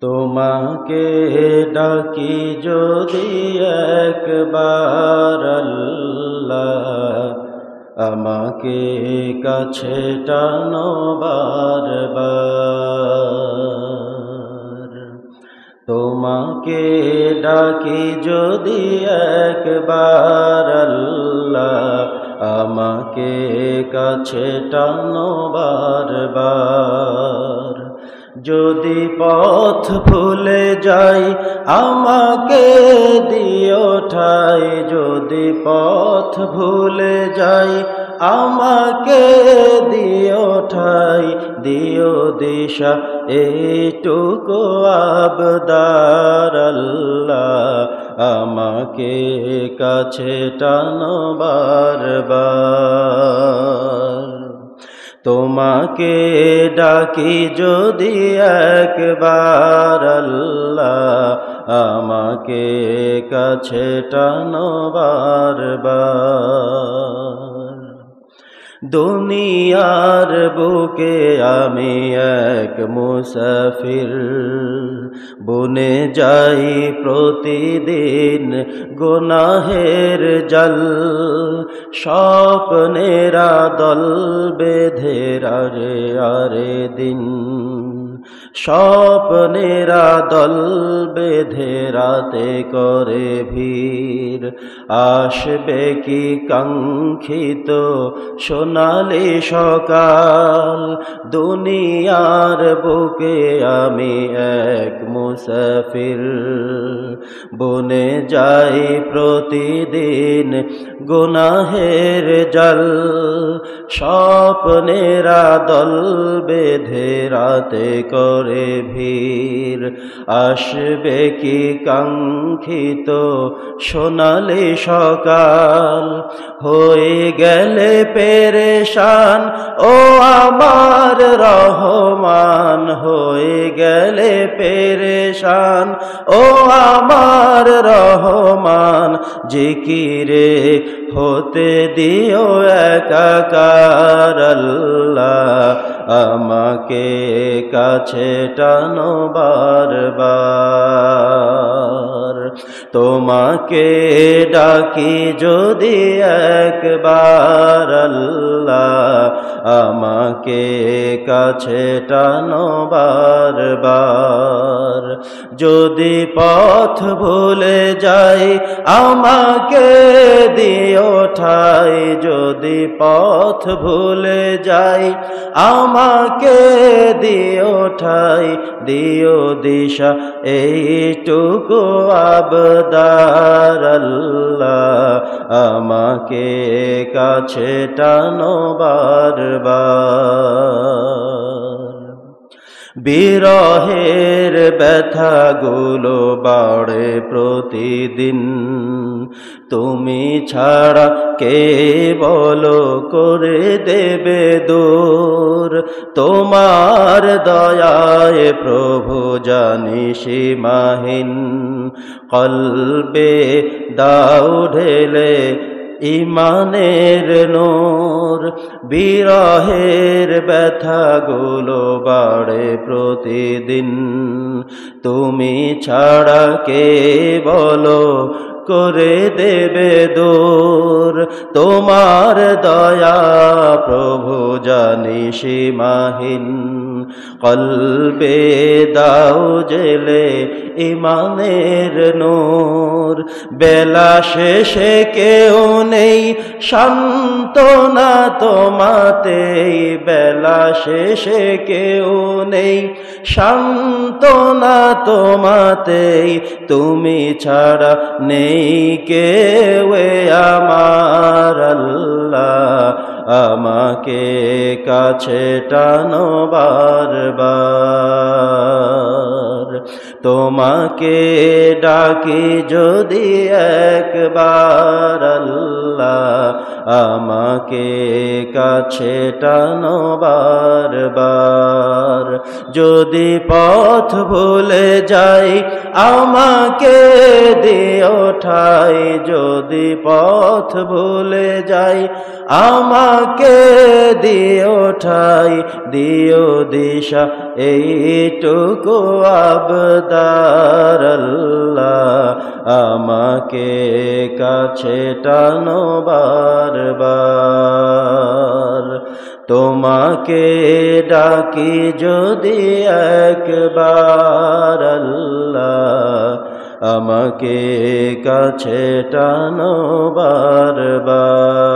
তোমাকে ডাকি যদি একবার আল্লাহ, আমাকে কাছে টানো বারবার। তোমাকে ডাকি যদি একবার আল্লাহ, আমাকে কাছে টানো বারবার। যদি পথ ভুলে যাই আমাকে দিও ঠাই, যদি পথ ভুলে যাই আমাকে দিও ঠাই, দিও দিশা এইটুকু আবদার আল্লাহ, আমাকে কাছে টানো বারবার। তোমাকে ডাকি যদি একবার আল্লাহ, আমাকে কাছে টানো বারবার। দুনিয়ার বুকে আমি এক মুসাফির, বনে যাই প্রতিদিন গুনাহের জাল। স্বপ্নেরা দল বেঁধে আরে আরে দিন, স্বপ্নেরা দল বেঁধে রাতে করে ভিড়। আসবে কি কাঙ্ক্ষিত সোনালি সকাল, দুনিয়ার বুকে আমি এক মুসাফির, বনে যাই প্রতিদিন গুনাহের জাল। স্বপ্নেরা দল বেঁধে রাতে করে ভিড়। আসবে কি কাঙ্ক্ষিত সোনালি সকাল, হয়ে গেলে পেরেশান ও আমার রহমান, হয়ে গেলে পেরেশান ও আমার রহমান। জিকিরে হতে দিও একাকার আল্লাহ, আমাকে কাছে টানো বারবার। তোমাকে ডাকি যদি একবার আল্লাহ, আমাকে কাছে টানো বারবার। যদি পথ ভুলে যাই আমাকে দিও ঠাই, যদি পথ ভুলে যাই আমাকে দিও ঠাই, দিও দিশা এইটুকু আবদার আল্লাহ, আমাকে কাছে টানো বারবার। বিরহের ব্যথাগুলো বাড়ে প্রতিদিন, তুমি ছাড়া কে বলো করে দেবে দূর। তোমার দয়ায় প্রভু জানি সীমাহীন, কলবে দাও ঢেলে ইমানের নূর। বিরহের ব্যথাগুলো বাড়ে প্রতিদিন, তুমি ছাড়া কে বলো করে দেবে দূর। তোমার দয়া প্রভু জানি সীমাহীন, কলবে দাও জেলে ইমানের নূর। বেলা শেষে কেউ নেই সান্ত্বনা তোমাতেই, বেলা শেষে কেউ নেই সান্ত্বনা তোমাতেই, তুমি ছাড়া নেই কেউ আমার আল্লাহ, আমাকে কাছে টানো বারবার। তোমাকে ডাকি যদি একবার আল্লাহ, আমাকে কাছে টানো বারবার। যদি পথ ভুলে যাই আমাকে দিও ঠাই, যদি পথ ভুলে যাই আমাকে দিও ঠাই, দিও দিশা এইটুকু আব হকদার আল্লাহ আমাকে কাছে টানো বারবার তোমাকে ডাকি যদি একবার আল্লাহ আমাকে কাছে টানো বারবার